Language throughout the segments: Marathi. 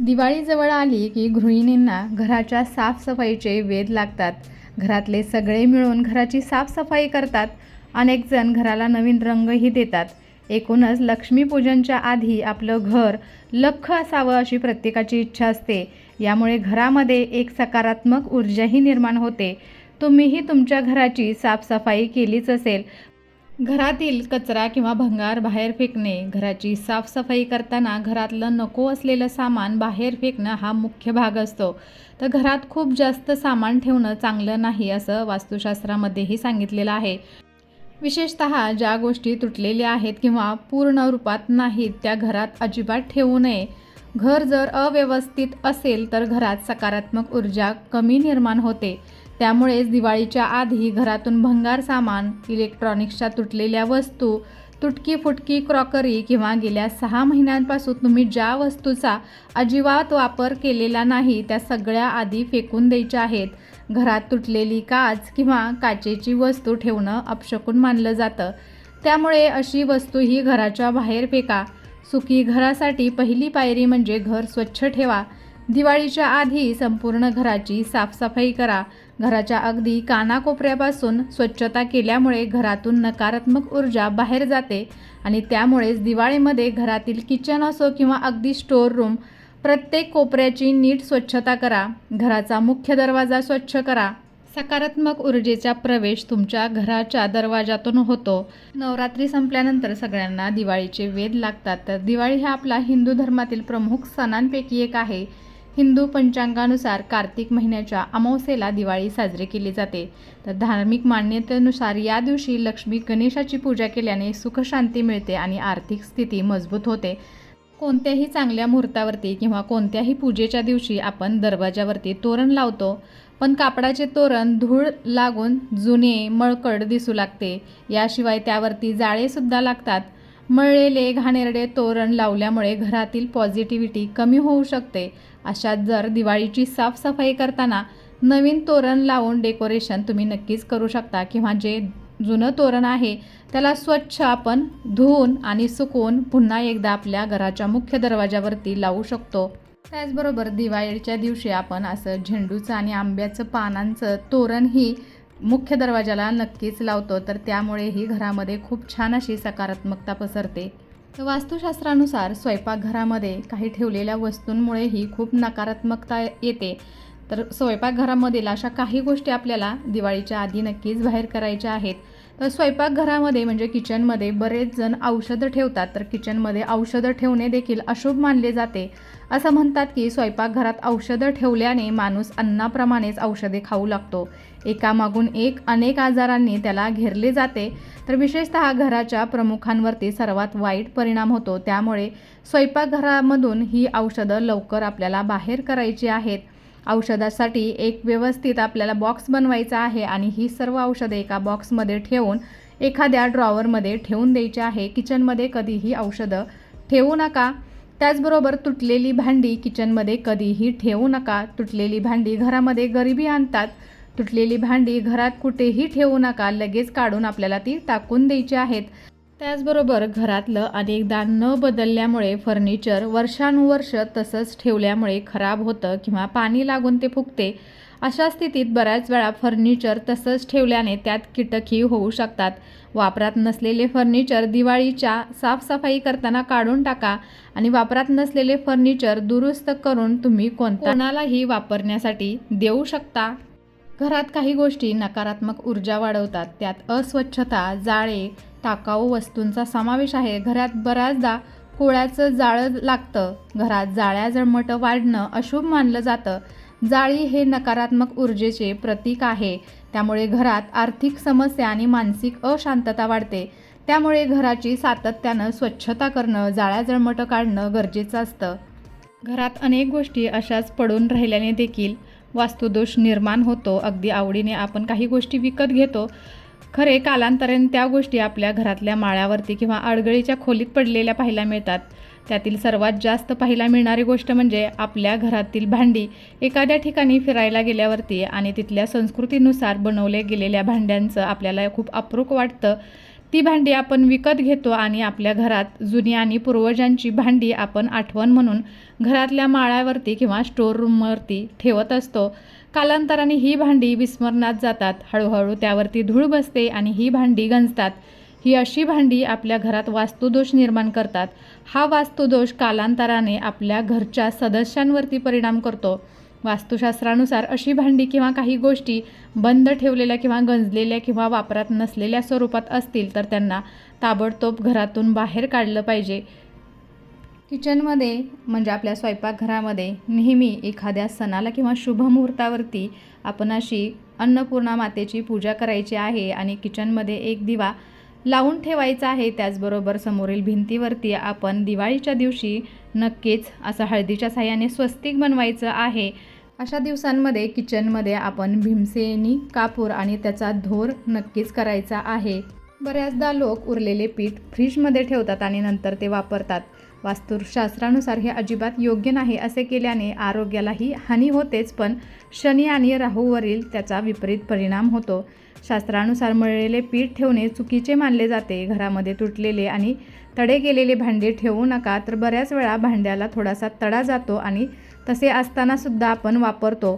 दिवाळी जवळ आली की गृहिणींना घराच्या साफसफाईचे वेध लागतात. घरातले सगळे मिळून घराची साफसफाई करतात. अनेक जण घराला नवीन रंगही देतात. एकूणच लक्ष्मीपूजनच्या आधी आपलं घर लख्ख असावं अशी प्रत्येकाची इच्छा असते. यामुळे घरामध्ये एक सकारात्मक ऊर्जाही निर्माण होते. तुम्हीही तुमच्या घराची साफसफाई केलीच असेल. घरातील कचरा किंवा भंगार बाहेर फेकणे, घराची साफसफाई करताना घरातलं नको असलेलं सामान बाहेर फेकणं हा मुख्य भाग असतो. तर घरात खूप जास्त सामान ठेवणं चांगलं नाही असं वास्तुशास्त्रामध्येही सांगितलेलं आहे. विशेषतः ज्या गोष्टी तुटलेल्या आहेत किंवा पूर्ण रूपात नाहीत त्या घरात अजिबात ठेवू नये. घर जर अव्यवस्थित असेल तर घरात सकारात्मक ऊर्जा कमी निर्माण होते. त्यामुळेच दिवाळीच्या आधी घरातून भंगार सामान, इलेक्ट्रॉनिक्सच्या तुटलेल्या वस्तू, तुटकी फुटकी क्रॉकरी किंवा गेल्या 6 महिन्यांपासून तुम्ही ज्या वस्तूचा अजिबात वापर केलेला नाही त्या सगळ्या आधी फेकून द्यायच्या आहेत. घरात तुटलेली काच किंवा काचेची वस्तू ठेवणं अपशकुन मानलं जातं. त्यामुळे अशी वस्तू ही घराच्या बाहेर फेका. सुखी घरासाठी पहिली पायरी म्हणजे घर स्वच्छ ठेवा. दिवाळीच्या आधी संपूर्ण घराची साफसफाई करा. घराच्या अगदी कानाकोपऱ्यापासून स्वच्छता केल्यामुळे घरातून नकारात्मक ऊर्जा बाहेर जाते आणि त्यामुळेच दिवाळीमध्ये घरातील किचन असो किंवा अगदी स्टोअर रूम, प्रत्येक कोपऱ्याची नीट स्वच्छता करा. घराचा मुख्य दरवाजा स्वच्छ करा. सकारात्मक ऊर्जेचा प्रवेश तुमच्या घराच्या दरवाजातून होतो. नवरात्री संपल्यानंतर सगळ्यांना दिवाळीचे वेध लागतात. तर दिवाळी हा आपला हिंदू धर्मातील प्रमुख सणांपैकी एक आहे. हिंदू पंचांगानुसार कार्तिक महिन्याच्या अमावस्येला दिवाळी साजरी केली जाते. तर धार्मिक मान्यतेनुसार या दिवशी लक्ष्मी गणेशाची पूजा केल्याने सुखशांती मिळते आणि आर्थिक स्थिती मजबूत होते. कोणत्याही चांगल्या मुहूर्तावरती किंवा कोणत्याही पूजेच्या दिवशी आपण दरवाजावरती तोरण लावतो. पण कापडाचे तोरण धूळ लागून जुने, मळकट दिसू लागते. याशिवाय त्यावरती जाळेसुद्धा लागतात. मळलेले घाणेरडे तोरण लावल्यामुळे घरातील पॉझिटिव्हिटी कमी होऊ शकते. अशात जर दिवाळीची साफसफाई करताना नवीन तोरण लावून डेकोरेशन तुम्ही नक्कीच करू शकता किंवा जे जुनं तोरण आहे त्याला स्वच्छ आपण धुवून आणि सुकवून पुन्हा एकदा आपल्या घराच्या मुख्य दरवाजावरती लावू शकतो. त्याचबरोबर दिवाळीच्या दिवशी आपण असं झेंडूचं आणि आंब्याचं पानांचं तोरणही मुख्य दरवाजाला नक्कीच लावतो. तर त्यामुळेही घरामध्ये खूप छान अशी सकारात्मकता पसरते. तर वास्तुशास्त्रानुसार स्वयंपाकघरामध्ये काही ठेवलेल्या वस्तूंमुळेही खूप नकारात्मकता येते. तर स्वयंपाकघरामधील अशा काही गोष्टी आपल्याला दिवाळीच्या आधी नक्कीच बाहेर करायच्या आहेत. तर स्वयंपाकघरामध्ये म्हणजे किचनमध्ये बरेच जण औषधं ठेवतात. तर किचनमध्ये औषधं ठेवणे देखील अशुभ मानले जाते. असं म्हणतात की स्वयंपाकघरात औषधं ठेवल्याने माणूस अन्नाप्रमाणेच औषधे खाऊ लागतो. एकामागून एक अनेक आजारांनी त्याला घेरले जाते. तर विशेषतः घराच्या प्रमुखांवरती सर्वात वाईट परिणाम होतो. त्यामुळे स्वयंपाकघरामधून ही औषधं लवकर आपल्याला बाहेर करायची आहेत. औषधासाठी एक व्यवस्थित आपल्याला बॉक्स बनवायचा आहे आणि ही सर्व औषधे एका बॉक्समध्ये ठेवून एखाद्या ड्रॉवरमध्ये ठेवून द्यायची आहे. किचनमध्ये कधीही औषधं ठेवू नका. त्याचबरोबर तुटलेली भांडी किचनमध्ये कधीही ठेवू नका. तुटलेली भांडी घरामध्ये गरिबी आणतात. तुटलेली भांडी घरात कुठेही ठेवू नका. लगेच काढून आपल्याला ती टाकून द्यायची आहेत. त्याचबरोबर घरातलं अनेकदा न बदलल्यामुळे फर्निचर वर्षानुवर्ष तसंच ठेवल्यामुळे खराब होतं किंवा पाणी लागून ते फुगते. अशा स्थितीत बऱ्याच वेळा फर्निचर तसंच ठेवल्याने त्यात कीटकही होऊ शकतात. वापरात नसलेले फर्निचर दिवाळीच्या साफसफाई करताना काढून टाका आणि वापरात नसलेले फर्निचर दुरुस्त करून तुम्ही कोणालाही वापरण्यासाठी देऊ शकता. घरात काही गोष्टी नकारात्मक ऊर्जा वाढवतात. त्यात अस्वच्छता, जाळे, टाकाऊ वस्तूंचा समावेश आहे. घरात बऱ्याचदा कोळ्याचं जाळं लागतं. घरात जाळ्या जळमटं वाढणं अशुभ मानलं जातं. जाळी हे नकारात्मक ऊर्जेचे प्रतीक आहे. त्यामुळे घरात आर्थिक समस्या आणि मानसिक अशांतता वाढते. त्यामुळे घराची सातत्यानं स्वच्छता करणं, जाळ्या जळमटं काढणं गरजेचं असतं. घरात अनेक गोष्टी अशाच पडून राहिल्याने देखील वास्तुदोष निर्माण होतो. अगदी आवडीने आपण काही गोष्टी विकत घेतो. खरे कालांतराने त्या गोष्टी आपल्या घरातल्या माळ्यावरती किंवा अडगळीच्या खोलीत पडलेल्या पाहायला मिळतात. त्यातील सर्वात जास्त पाहायला मिळणारी गोष्ट म्हणजे आपल्या घरातील भांडी एखाद्या ठिकाणी फिरायला गेल्यावरती आणि तिथल्या संस्कृतीनुसार बनवल्या गेलेल्या भांड्यांचं आपल्याला खूप अप्रूप वाटतं. ती भांडी आपण विकत घेतो आणि आपल्या घरात जुनी आणि पूर्वजांची भांडी आपण आठवण म्हणून घरातल्या माळ्यावरती किंवा स्टोर रूमवरती ठेवत असतो. कालांतराने ही भांडी विस्मरणात जातात. हळूहळू त्यावरती धूळ बसते आणि ही भांडी गंजतात. ही अशी भांडी आपल्या घरात वास्तुदोष निर्माण करतात. हा वास्तुदोष कालांतराने आपल्या घरच्या सदस्यांवरती परिणाम करतो. वास्तुशास्त्रानुसार अशी भांडी किंवा काही गोष्टी बंद ठेवलेल्या किंवा गंजलेल्या किंवा वापरात नसलेल्या स्वरूपात असतील तर त्यांना ताबडतोब घरातून बाहेर काढलं पाहिजे. किचनमध्ये म्हणजे आपल्या स्वयंपाकघरामध्ये नेहमी एखाद्या सणाला किंवा शुभ मुहूर्तावरती आपण अशी अन्नपूर्णा मातेची पूजा करायची आहे आणि किचनमध्ये एक दिवा लावून ठेवायचा आहे. त्याचबरोबर समोरील भिंतीवरती आपण दिवाळीच्या दिवशी नक्कीच असं हळदीच्या साह्याने स्वस्तिक बनवायचं आहे. अशा दिवसांमध्ये किचनमध्ये आपण भीमसेनी कापूर आणि त्याचा धूर नक्कीच करायचा आहे. बऱ्याचदा लोक उरलेले पीठ फ्रीजमध्ये ठेवतात आणि नंतर ते वापरतात. वास्तुशास्त्रानुसार हे अजिबात योग्य नाही. असे केल्याने आरोग्यालाही हानी होतेच, पण शनी आणि राहूवरील त्याचा विपरीत परिणाम होतो. शास्त्रानुसार मळलेले पीठ ठेवणे चुकीचे मानले जाते. घरामध्ये तुटलेले आणि तडे गेलेले भांडे ठेवू नका, तर बऱ्याच वेळा भांड्याला थोडासा तडा जातो आणि तसे असतानासुद्धा आपण वापरतो.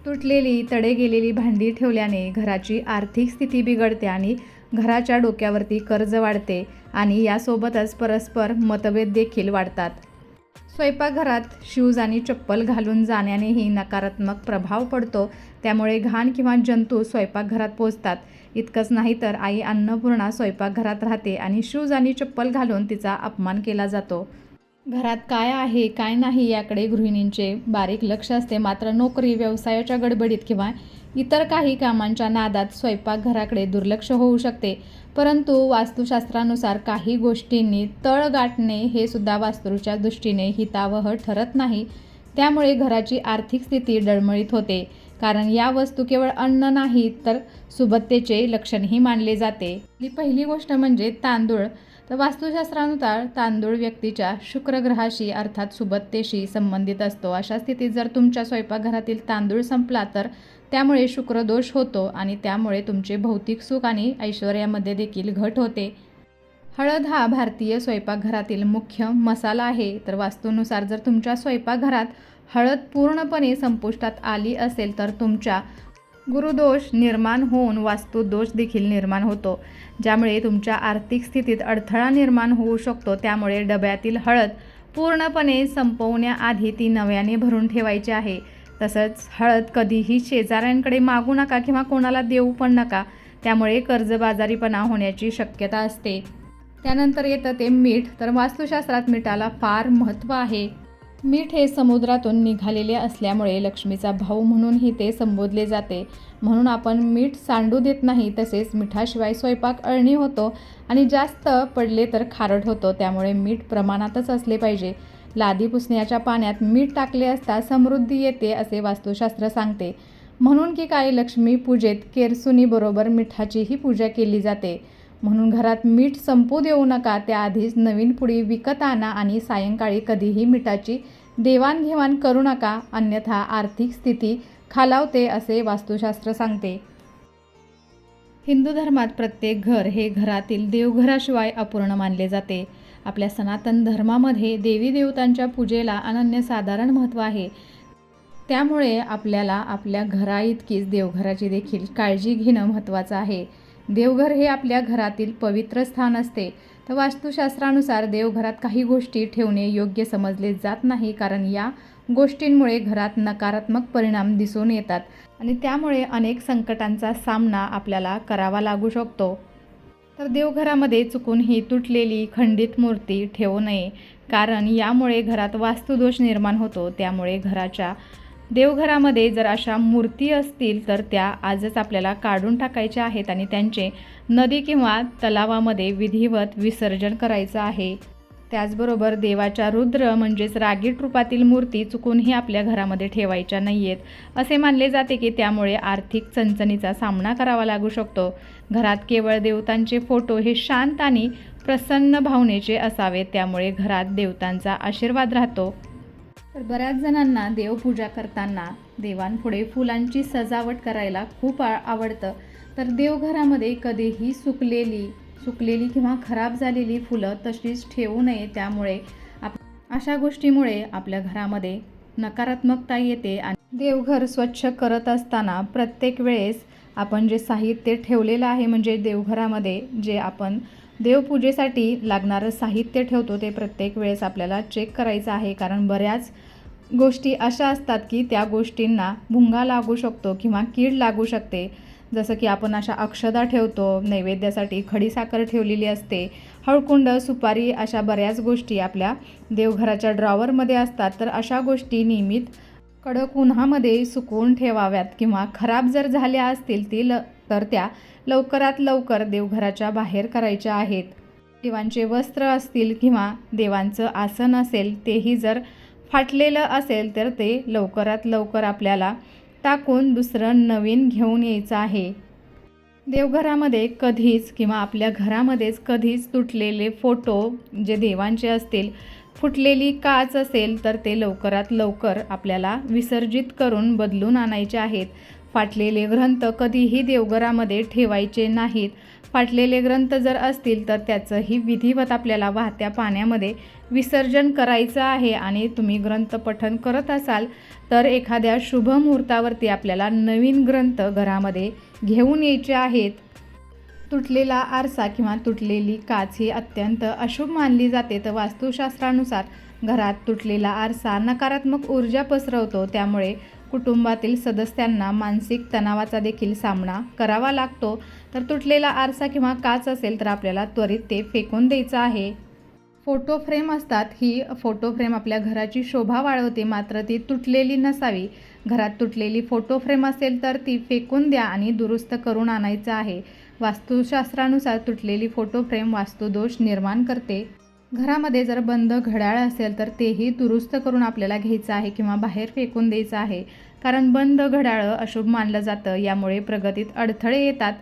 तुटलेली तडे गेलेली भांडी ठेवल्याने घराची आर्थिक स्थिती बिघडते आणि घराच्या डोक्यावरती कर्ज वाढते आणि यासोबतच परस्पर मतभेद देखील वाढतात. स्वयंपाकघरात शूज आणि चप्पल घालून जाण्यानेही नकारात्मक प्रभाव पडतो. त्यामुळे घाण किंवा जंतू स्वयंपाकघरात पोचतात. इतकंच नाही तर आई अन्नपूर्णा स्वयंपाकघरात राहते आणि शूज आणि चप्पल घालून तिचा अपमान केला जातो. घरात काय आहे काय नाही याकडे गृहिणींचे बारीक लक्ष असते. मात्र नोकरी, व्यवसायाच्या गडबडीत किंवा इतर काही कामांच्या नादात स्वयंपाकघराकडे दुर्लक्ष होऊ शकते. परंतु वास्तुशास्त्रानुसार काही गोष्टींनी तळ गाठणे हे सुद्धा वास्तूच्या दृष्टीने हितावह ठरत नाही. त्यामुळे घराची आर्थिक स्थिती डळमळीत होते. कारण या वस्तू केवळ अन्न नाही तर सुबत्तेचे लक्षणही मानले जाते. पहिली गोष्ट म्हणजे तांदूळ. तर वास्तुशास्त्रानुसार तांदूळ व्यक्तीच्या शुक्रग्रहाशी अर्थात सुबत्तेशी संबंधित असतो. अशा स्थितीत जर तुमच्या स्वयंपाकघरातील तांदूळ संपला तर त्यामुळे शुक्रदोष होतो आणि त्यामुळे तुमचे भौतिक सुख आणि ऐश्वर्यामध्ये देखील घट होते. हळद हा भारतीय स्वयंपाकघरातील मुख्य मसाला आहे. तर वास्तूनुसार जर तुमच्या स्वयंपाकघरात हळद पूर्णपणे संपुष्टात आली असेल तर तुमच्या गुरुदोष निर्माण होऊन वास्तुदोष देखील निर्माण होतो, ज्यामुळे तुमच्या आर्थिक स्थितीत अडथळा निर्माण होऊ शकतो. त्यामुळे डब्यातील हळद पूर्णपणे संपवण्याआधी ती नव्याने भरून ठेवायची आहे. तसंच हळद कधीही शेजाऱ्यांकडे मागू नका किंवा कोणाला देऊ पण नका. त्यामुळे कर्जबाजारीपणा होण्याची शक्यता असते. त्यानंतर येतं ते मीठ. तर वास्तुशास्त्रात मिठाला फार महत्त्व आहे. मीठ हे समुद्रातून निघालेले असल्यामुळे लक्ष्मीचा भाऊ म्हणूनही ते संबोधले जाते. म्हणून आपण मीठ सांडू देत नाही. तसेच मिठाशिवाय स्वयंपाक अळणी होतो आणि जास्त पडले तर खारट होतो. त्यामुळे मीठ प्रमाणातच असले पाहिजे. लादी पुसण्याच्या पाण्यात मीठ टाकले असता समृद्धी येते असे वास्तुशास्त्र सांगते. म्हणून की काय लक्ष्मी पूजेत केरसुणीबरोबर मिठाचीही पूजा केली जाते. म्हणून घरात मीठ संपू देऊ नका. त्याआधीच नवीन पुडी विकत आणा आणि सायंकाळी कधीही मिठाची देवाणघेवाण करू नका, अन्यथा आर्थिक स्थिती खालावते असे वास्तुशास्त्र सांगते. हिंदू धर्मात प्रत्येक घर हे घरातील देवघराशिवाय अपूर्ण मानले जाते. आपल्या सनातन धर्मामध्ये देवी देवतांच्या पूजेला अनन्यसाधारण महत्त्व आहे. त्यामुळे आपल्याला आपल्या घराइतकीच देवघराची देखील काळजी घेणं महत्त्वाचं आहे. देवघर हे आपल्या घरातील पवित्र स्थान असते. तर वास्तुशास्त्रानुसार देवघरात काही गोष्टी ठेवणे योग्य समजले जात नाही, कारण या गोष्टींमुळे घरात नकारात्मक परिणाम दिसून येतात आणि त्यामुळे अनेक संकटांचा सामना आपल्याला करावा लागू शकतो. तर देवघरामध्ये चुकून ही तुटलेली खंडित मूर्ती ठेवू नये, कारण यामुळे घरात वास्तुदोष निर्माण होतो. त्यामुळे घराच्या देवघरामध्ये जर अशा मूर्ती असतील तर त्या आजच आपल्याला काढून टाकायच्या आहेत आणि त्यांचे नदी किंवा तलावामध्ये विधिवत विसर्जन करायचं आहे. त्याचबरोबर देवाच्या रुद्र म्हणजेच रागीट रूपातील मूर्ती चुकूनही आपल्या घरामध्ये ठेवायच्या नाही आहेत. असे मानले जाते की त्यामुळे आर्थिक चणचणीचा सामना करावा लागू शकतो. घरात केवळ देवतांचे फोटो हे शांत आणि प्रसन्न भावनेचे असावेत. त्यामुळे घरात देवतांचा आशीर्वाद राहतो. तर बऱ्याच जणांना देवपूजा करताना देवांपुढे फुलांची सजावट करायला खूप आवडतं. तर देवघरामध्ये कधीही सुकलेली सुकलेली किंवा खराब झालेली फुलं तशीच ठेवू नये. त्यामुळे अशा गोष्टीमुळे आपल्या घरामध्ये नकारात्मकता येते. आणि देवघर स्वच्छ करत असताना प्रत्येक वेळेस आपण जे साहित्य ठेवलेलं आहे, म्हणजे देवघरामध्ये जे आपण देवपूजेसाठी लागणारं साहित्य ठेवतो ते प्रत्येक वेळेस आपल्याला चेक करायचं आहे. कारण बऱ्याच गोष्टी अशा असतात की त्या गोष्टींना भुंगा लागू शकतो किंवा कीड लागू शकते. जसं की आपण अशा अक्षदा ठेवतो, नैवेद्यासाठी खडीसाखर ठेवलेली असते, हळकुंड, सुपारी, अशा बऱ्याच गोष्टी आपल्या देवघराच्या ड्रॉवरमध्ये असतात. तर अशा गोष्टी नियमित कडक उन्हामध्ये सुकवून ठेवाव्यात किंवा खराब जर झाल्या असतील तर त्या लवकरात लवकर देवघराच्या बाहेर करायच्या आहेत. देवांचे वस्त्र असतील किंवा देवांचं आसन असेल तेही जर फाटलेलं असेल तर ते लवकरात लवकर आपल्याला टाकून दुसरं नवीन घेऊन यायचं आहे. देवघरामध्ये कधीच किंवा आपल्या घरामध्येच कधीच तुटलेले फोटो जे देवांचे असतील, फुटलेली काच असेल तर ते लवकरात लवकर आपल्याला विसर्जित करून बदलून आणायचे आहेत. फाटलेले ग्रंथ कधीही देवघरामध्ये ठेवायचे नाहीत. फाटलेले ग्रंथ जर असतील तर त्याचंही विधिवत आपल्याला वाहत्या पाण्यामध्ये विसर्जन करायचं आहे. आणि तुम्ही ग्रंथ पठण करत असाल तर एखाद्या शुभ मुहूर्तावरती आपल्याला नवीन ग्रंथ घरामध्ये घेऊन यायचे आहेत. तुटलेला आरसा किंवा तुटलेली काच ही अत्यंत अशुभ मानली जाते. तर वास्तुशास्त्रानुसार घरात तुटलेला आरसा नकारात्मक ऊर्जा पसरवतो. त्यामुळे कुटुंबातील सदस्यांना मानसिक तणावाचा देखील सामना करावा लागतो. तर तुटलेला आरसा किंवा काच असेल तर आपल्याला त्वरित ते फेकून द्यायचं आहे. फोटो फ्रेम असतात, ही फोटो फ्रेम आपल्या घराची शोभा वाढवते, मात्र ती तुटलेली नसावी. घरात तुटलेली फोटो फ्रेम असेल तर ती फेकून द्या आणि दुरुस्त करून आणायचं आहे. वास्तुशास्त्रानुसार तुटलेली फोटो फ्रेम वास्तुदोष निर्माण करते. घरामध्ये जर बंद घड्याळ असेल तर तेही दुरुस्त करून आपल्याला घ्यायचं आहे किंवा बाहेर फेकून द्यायचं आहे. कारण बंद घड्याळ अशुभ मानलं जातं, यामुळे प्रगतीत अडथळे येतात.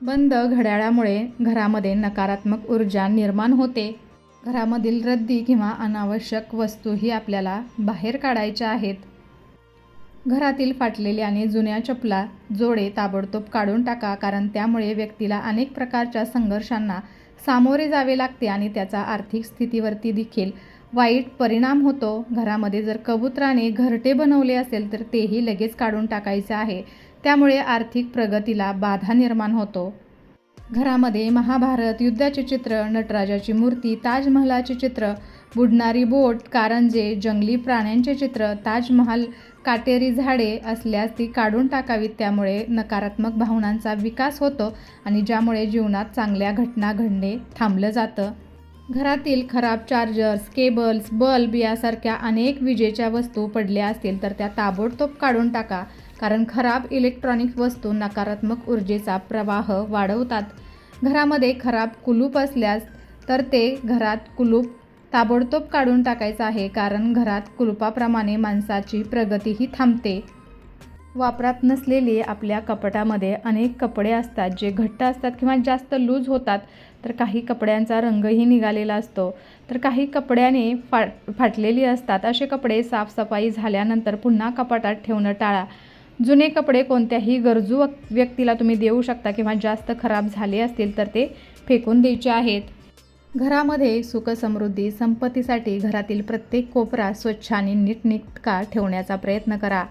बंद घड्याळामुळे घरामध्ये नकारात्मक ऊर्जा निर्माण होते. घरामधील रद्दी किंवा अनावश्यक वस्तूही आपल्याला बाहेर काढायच्या आहेत. घरातील फाटलेले आणि जुन्या चपला, जोडे ताबडतोब काढून टाका. कारण त्यामुळे व्यक्तीला अनेक प्रकारच्या संघर्षांना सामोरे जावे लागते आणि त्याचा आर्थिक स्थितीवरती देखील वाईट परिणाम होतो. घरामध्ये जर कबुतराने घरटे बनवले असेल तर तेही लगेच काढून टाकायचे आहे. त्यामुळे आर्थिक प्रगतीला बाधा निर्माण होतो. घरामध्ये महाभारत युद्धाचे चित्र, नटराजाची मूर्ती, ताजमहालाचे चित्र, बुडणारी बोट, कारंजे, जंगली प्राण्यांचे चित्र, ताजमहाल, काटेरी झाडे असल्यास ती काढून टाकावीत. त्यामुळे नकारात्मक भावनांचा विकास होतो आणि ज्यामुळे जीवनात चांगल्या घटना घडणे थांबलं जातं. घरातील खराब चार्जर्स, केबल्स, बल्ब यासारख्या अनेक विजेच्या वस्तू पडल्या असतील तर त्या ताबडतोब काढून टाका. कारण खराब इलेक्ट्रॉनिक वस्तू नकारात्मक ऊर्जेचा प्रवाह वाढवतात. घरामध्ये खराब कुलूप असल्यास तर ते घरात कुलूप ताबडतोब काढून टाकायचं आहे. कारण घरात कुलूपाप्रमाणे माणसाची प्रगतीही थांबते. वापरात नसलेले आपल्या कपाटामध्ये अनेक कपडे असतात जे घट्ट असतात किंवा जास्त लूज होतात. तर काही कपड्यांचा रंगही निघालेला असतो, तर काही कपड्याने फाटलेली असतात. असे कपडे साफसफाई झाल्यानंतर पुन्हा कपाटात ठेवणं टाळा. जुने कपडे कोणत्याही गरजू व्यक्तीला तुम्ही देऊ शकता किंवा जास्त खराब झाले असतील तर ते फेकून द्यायचे आहेत. घरामध्ये सुखसमृद्धी, संपत्तीसाठी घरातील प्रत्येक कोपरा स्वच्छ आणि नीटनेटका ठेवण्याचा प्रयत्न करा.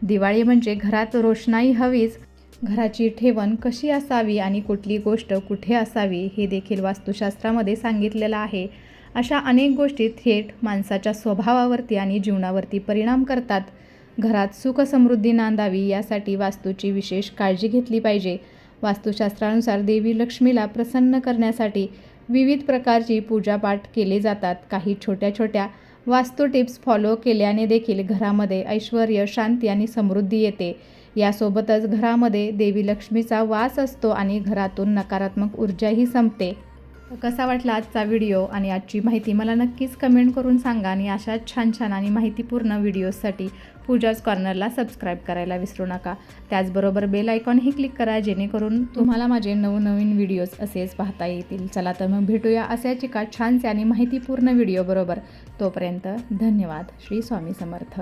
दिवाळी म्हणजे घरात रोषणाई हवीच. घराची ठेवण कशी असावी आणि कुठली गोष्ट कुठे असावी हे देखील वास्तुशास्त्रामध्ये सांगितलेलं आहे. अशा अनेक गोष्टी थेट माणसाच्या स्वभावावरती आणि जीवनावरती परिणाम करतात. घरात सुखसमृद्धी नांदावी यासाठी वास्तूची विशेष काळजी घेतली पाहिजे. वास्तुशास्त्रानुसार देवी लक्ष्मीला प्रसन्न करण्यासाठी विविध प्रकारची पूजापाठ केले जातात. काही छोट्या छोट्या वास्तू टिप्स फॉलो केल्याने देखील घरामध्ये ऐश्वर्य, शांती आणि समृद्धी येते. यासोबतच घरामध्ये देवी लक्ष्मीचा वास असतो आणि घरातून नकारात्मक ऊर्जाही संपते. कसा वाटला आजचा व्हिडिओ आणि आजची माहिती मला नक्कीच कमेंट करून सांगा. आणि अशा छान छान आणि माहितीपूर्ण व्हिडिओजसाठी पूजाज कॉर्नरला सबस्क्राईब करायला विसरू नका. त्याचबरोबर बेल आयकॉनही क्लिक करा जेणेकरून तुम्हाला माझे नवनवीन व्हिडिओज असेच पाहता येतील. चला तर मग भेटूया अशाच एका छानसे आणि माहितीपूर्ण व्हिडिओ बरोबर. तोपर्यंत धन्यवाद. श्री स्वामी समर्थ.